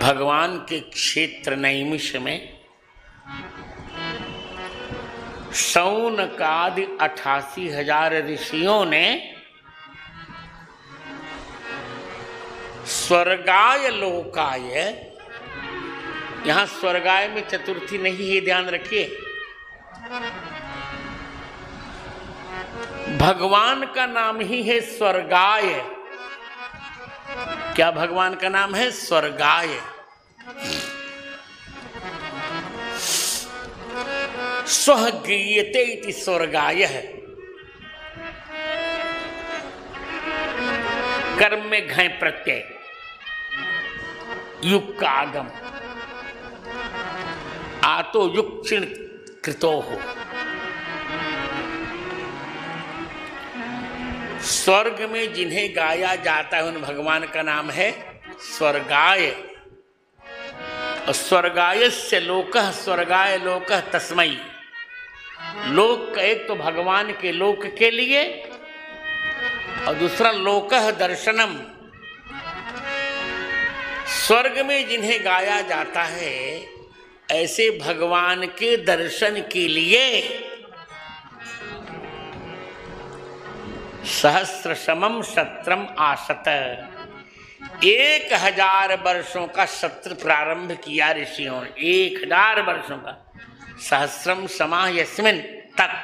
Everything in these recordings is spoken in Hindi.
भगवान के क्षेत्र नैमिष में शौनकादि 88,000 ऋषियों ने स्वर्गाय लोकाय, यहां स्वर्गाय में चतुर्थी नहीं है, ध्यान रखिए। भगवान का नाम ही है स्वर्गाय। क्या भगवान का नाम है? स्वर्गाय। स्वः गीयते इति स्वर्गाय है। कर्म में घय प्रत्यय, युग का आगम, आतो युग चिण कृतो हो। स्वर्ग में जिन्हें गाया जाता है उन भगवान का नाम है स्वर्गाय। और स्वर्गायस्य लोकः, स्वर्गाय लोकः तस्मै। लोक एक तो भगवान के लोक के लिए और दूसरा लोकः दर्शनम। स्वर्ग में जिन्हें गाया जाता है ऐसे भगवान के दर्शन के लिए सहस्र समम सत्रम आसत, 1000 वर्षों का सत्र प्रारंभ किया ऋषियों ने। 1000 वर्षों का। सहस्रम समा यस्मिन तत्।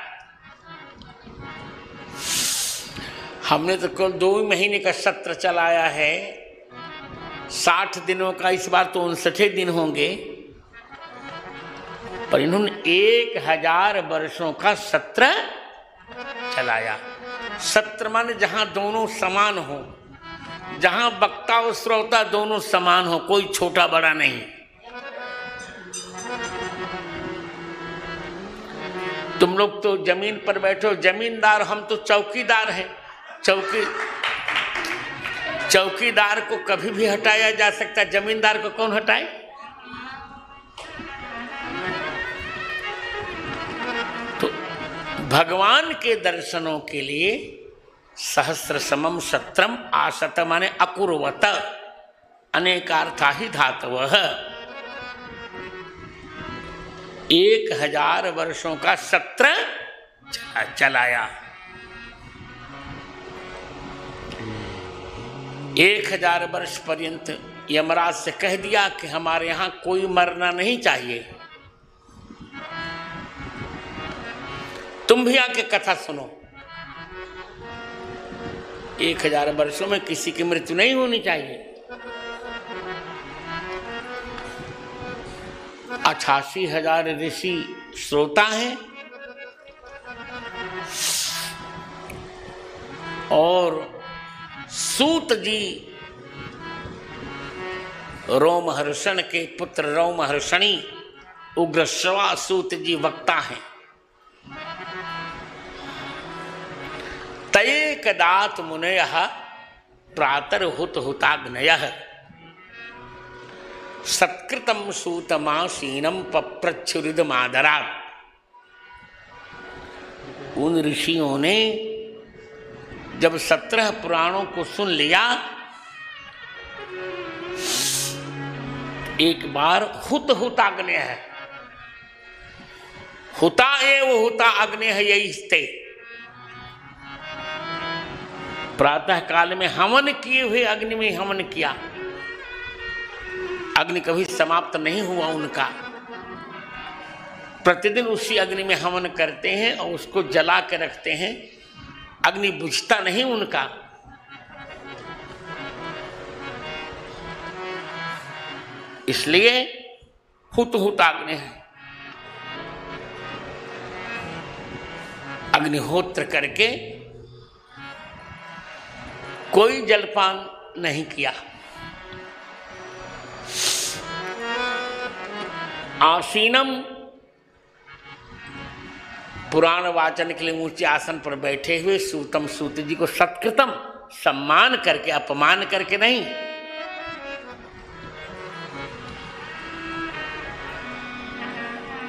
हमने तो केवल 2 महीने का सत्र चलाया है, 60 दिनों का। इस बार तो 59 दिन होंगे, पर इन्होंने 1000 वर्षों का सत्र चलाया। सत्र माने जहां दोनों समान हो, जहां वक्ता और श्रोता दोनों समान हो, कोई छोटा बड़ा नहीं। तुम लोग तो जमीन पर बैठे हो, जमींदार, हम तो चौकीदार हैं। चौकीदार को कभी भी हटाया जा सकता, जमींदार को कौन हटाए? तो भगवान के दर्शनों के लिए सहस्र समम सत्रम आसत माने अकुर्वत, अनेकार्था ही धातवः। 1000 वर्षों का सत्र चलाया। 1000 वर्ष पर्यंत यमराज से कह दिया कि हमारे यहां कोई मरना नहीं चाहिए, तुम भी आके कथा सुनो। 1000 वर्षों में किसी की मृत्यु नहीं होनी चाहिए। 88,000 ऋषि श्रोता हैं और सूत जी रोमहर्षण के पुत्र रोमहर्षणी उग्रश्रवा सूत जी वक्ता हैं। तये कदात मुनयः प्रातर्हुत हुताग्नयः सत्कृतम सूतमासीनम पप्रच्छुरिदमादरात्। उन ऋषियों ने जब 17 पुराणों को सुन लिया, एक बार हुताग्नय है, हुता एव हुता अग्नि है, यही स्थे। प्रातः काल में हवन किए हुए अग्नि में हवन किया। अग्नि कभी समाप्त नहीं हुआ उनका। प्रतिदिन उसी अग्नि में हवन करते हैं और उसको जला के रखते हैं, अग्नि बुझता नहीं उनका। इसलिए हुताग्नि है। अग्निहोत्र करके कोई जलपान नहीं किया। आसीनम, पुराण वाचन के लिए ऊंचे आसन पर बैठे हुए सूतम, सूत जी को सत्कृतम, सम्मान करके, अपमान करके नहीं।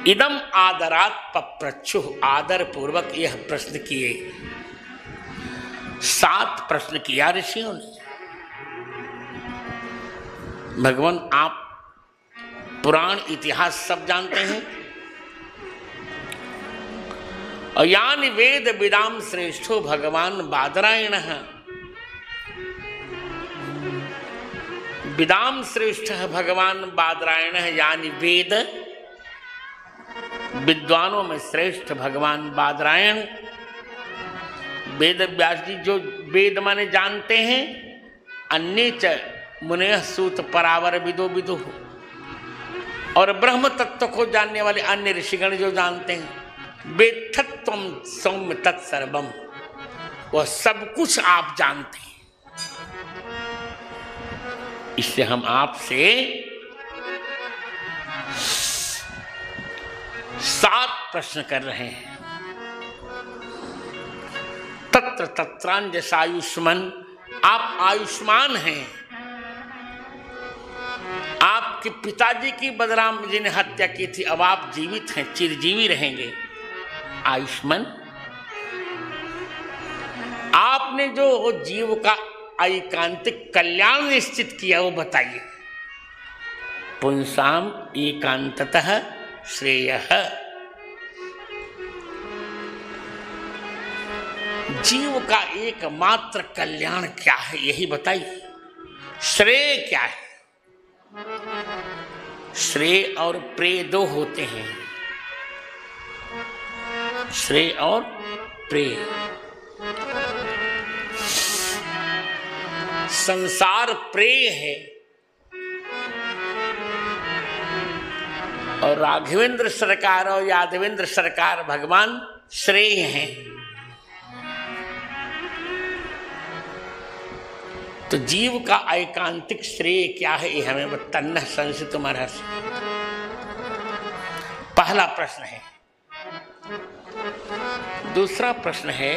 इदम आदरात पप्रच्छु, आदर पूर्वक यह प्रश्न किए। 7 प्रश्न किया ऋषियों ने। भगवान आप पुराण इतिहास सब जानते हैं। और यानी वेद विदाम श्रेष्ठो भगवान बादरायण, विदाम श्रेष्ठ भगवान बादरायण, यानी वेद विद्वानों में श्रेष्ठ भगवान बादरायण। वेद व्यास जी जो वेद माने जानते हैं, अन्य च मुने सूत परावर विदो विदु, और ब्रह्म तत्व को जानने वाले अन्य ऋषिगण जो जानते हैं, वेत्थत्वम सौम्य तत्सर्वम, वह सब कुछ आप जानते हैं। इससे हम आपसे 7 प्रश्न कर रहे हैं। तत्र तत्रांजस आयुष्मान, आप आयुष्मान हैं। आपके पिताजी की बलराम जी ने हत्या की थी, अब आप जीवित हैं, चिरजीवी रहेंगे, आयुष्मान। आपने जो जीव का एकांतिक कल्याण निश्चित किया वो बताइए। पुंसाम एकांततः श्रेयः, जीव का एकमात्र कल्याण क्या है यही बताइए। श्रेय क्या है? श्रेय और प्रेय 2 होते हैं, श्रेय और प्रेय। संसार प्रेय है और राघवेंद्र सरकार और यादवेंद्र सरकार भगवान श्रेय हैं। तो जीव का एकांतिक श्रेय क्या है ये हमें बताना संस्कृत महर्षि। पहला प्रश्न है। दूसरा प्रश्न है,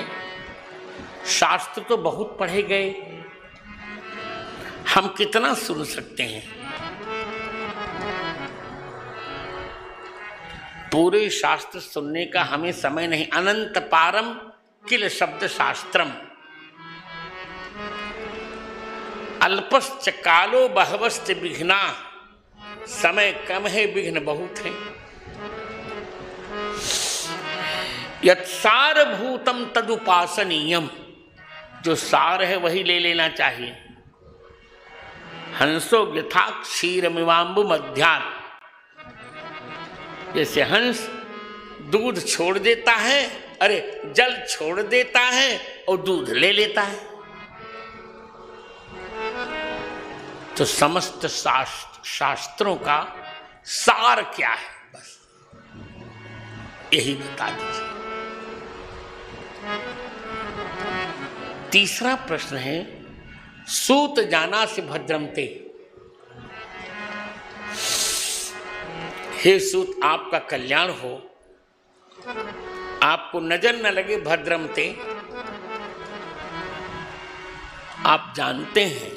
शास्त्र तो बहुत पढ़े गए, हम कितना सुन सकते हैं? पूरे शास्त्र सुनने का हमें समय नहीं। अनंत पारम किल शब्द शास्त्रम, अल्पश्च कालो बहवश्च विघ्ना, समय कम है विघ्न बहुत है। यत्सारभूतम तदुपासनीयम, जो सार है वही ले लेना चाहिए। हंसो यथा क्षीरमिवाम्बु मध्यात्, जैसे हंस दूध छोड़ देता है, अरे जल छोड़ देता है और दूध ले लेता है। तो समस्त शास्त्रों का सार क्या है, बस यही बता दीजिए। तीसरा प्रश्न है, सूत जाना से भद्रमते, हे सूत आपका कल्याण हो, आपको नजर न लगे भद्रमते। आप जानते हैं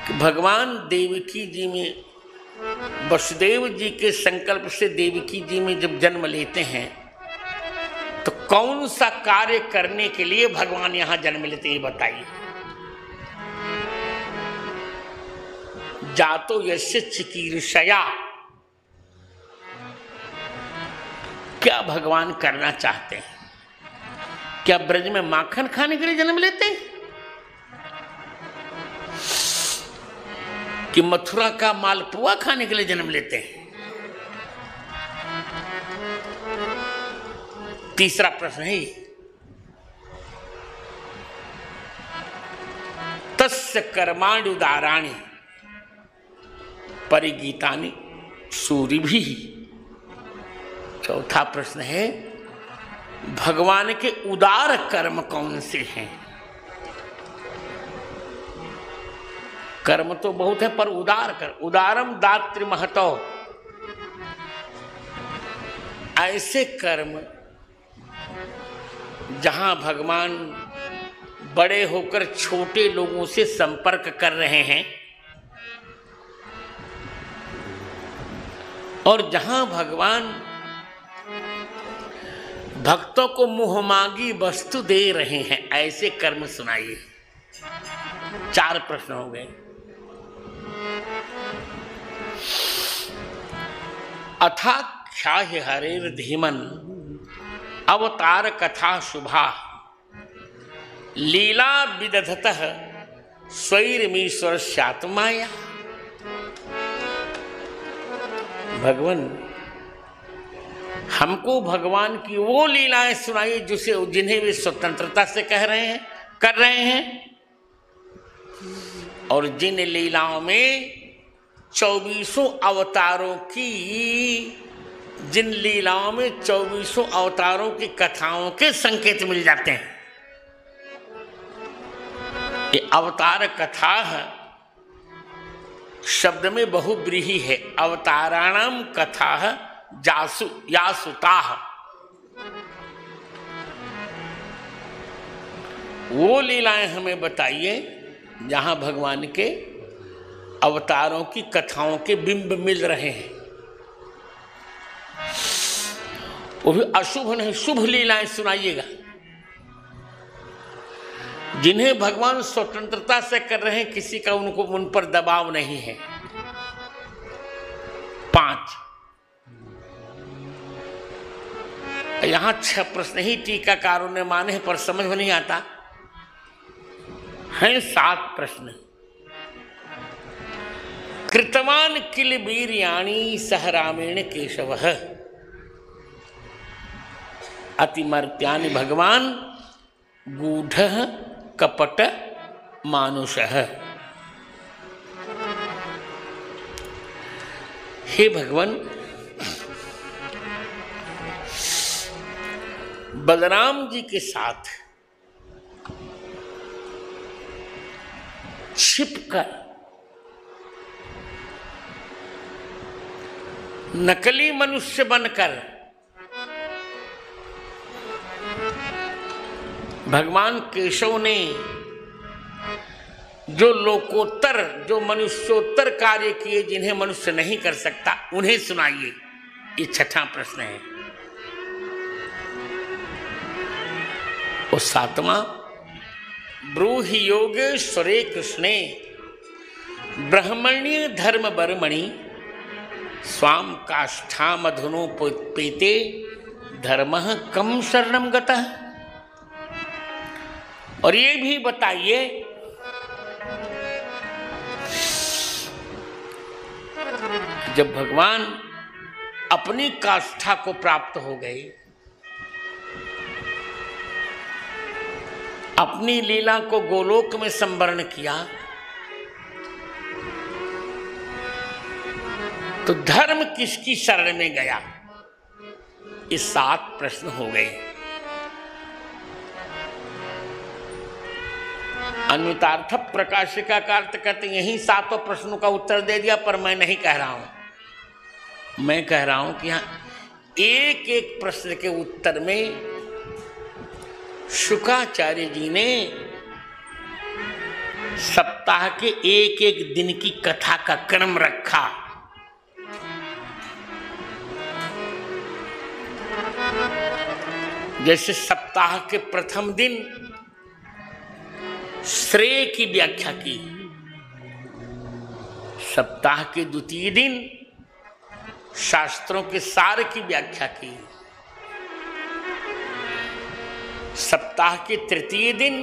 कि भगवान देवकी जी में, वसुदेव जी के संकल्प से देवकी जी में जब जन्म लेते हैं तो कौन सा कार्य करने के लिए भगवान यहां जन्म लेते हैं बताइए। जातो यस्य चिकीर्षया, क्या भगवान करना चाहते हैं? क्या ब्रज में माखन खाने के लिए जन्म लेते हैं कि मथुरा का मालपुआ खाने के लिए जन्म लेते हैं? तीसरा प्रश्न है, तस्य कर्माणि उदाराणि परिगीतानि सूरिभिः। चौथा प्रश्न है, भगवान के उदार कर्म कौन से हैं? कर्म तो बहुत है पर उदार कर, उदारम दात्री महतो, ऐसे कर्म जहां भगवान बड़े होकर छोटे लोगों से संपर्क कर रहे हैं और जहां भगवान भक्तों को मुहमांगी वस्तु दे रहे हैं, ऐसे कर्म सुनाइए। 4 प्रश्न हो गए। अथाख्याहि हरेर धीमन अवतार कथा शुभा लीला विदधतः स्वैरमीश्वर स्यात्माया। भगवान हमको भगवान की वो लीलाएं सुनाइए जिन्हें वे स्वतंत्रता से कर रहे हैं, और जिन लीलाओं में 24 अवतारों की कथाओं के संकेत मिल जाते हैं। ये अवतार कथा शब्द में बहुब्रीहि है। अवताराणाम कथा यासुता, वो लीलाएं हमें बताइए जहां भगवान के अवतारों की कथाओं के बिंब मिल रहे हैं। वो भी अशुभ नहीं, शुभ लीलाएं सुनाइएगा जिन्हें भगवान स्वतंत्रता से कर रहे हैं, किसी का उन पर दबाव नहीं है। 5 यहां 6 प्रश्न ही टीकाकारों ने माने पर समझ में नहीं आता हैं। 7 प्रश्न। कृतवान किल वीर्याणि सह रामेण केशवः अतिमर्त्यानि भगवान गूढ़ः कपट मानुषः। हे भगवान, बलराम जी के साथ छिपकर नकली मनुष्य बनकर भगवान केशव ने जो लोकोत्तर, जो मनुष्योत्तर कार्य किए जिन्हें मनुष्य नहीं कर सकता, उन्हें सुनाइए। ये 6वां प्रश्न है। और 7वां, ब्रूहि योगेश्वरे कृष्णे ब्रह्मण्य धर्म बर्मणि स्वाम काष्ठा मधुनोपेते धर्मः कम शरणम गतः। और ये भी बताइए जब भगवान अपनी काष्ठा को प्राप्त हो गए, अपनी लीला को गोलोक में संवरण किया, तो धर्म किसकी शरण में गया? ये 7 प्रश्न हो गए। अन्वितार्थ प्रकाशिका का अर्थ कहते यही 7 प्रश्नों का उत्तर दे दिया, पर मैं नहीं कह रहा हूं। मैं कह रहा हूं कि यहां एक एक प्रश्न के उत्तर में शुकाचार्य जी ने सप्ताह के एक एक दिन की कथा का क्रम रखा। जैसे सप्ताह के प्रथम दिन श्रेय की व्याख्या की, सप्ताह के द्वितीय दिन शास्त्रों के सार की व्याख्या की, सप्ताह के तृतीय दिन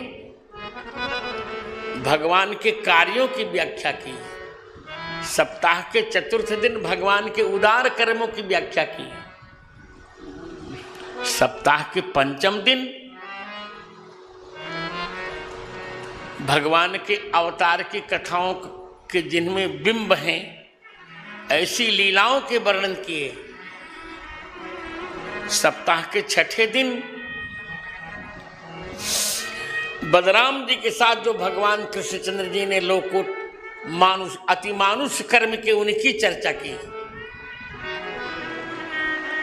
भगवान के कार्यों की व्याख्या की, सप्ताह के चतुर्थ दिन भगवान के उदार कर्मों की व्याख्या की, सप्ताह के पंचम दिन भगवान के अवतार की कथाओं के जिनमें बिंब हैं ऐसी लीलाओं के वर्णन किए, सप्ताह के 6ठे दिन बलराम जी के साथ जो भगवान कृष्णचंद्र जी ने लोको मानुष अति मानुष कर्म के उनकी चर्चा की,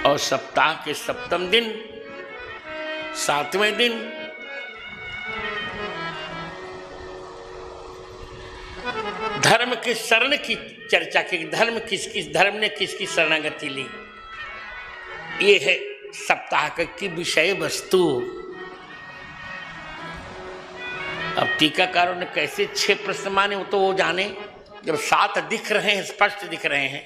और सप्ताह के 7वें दिन 7वें दिन धर्म के शरण की चर्चा की, धर्म ने किसकी शरणागति ली। ये है सप्ताह की विषय वस्तु। अब टीकाकारों ने कैसे 6 प्रश्न माने वो तो वो जाने, जब 7 दिख रहे हैं, स्पष्ट दिख रहे हैं।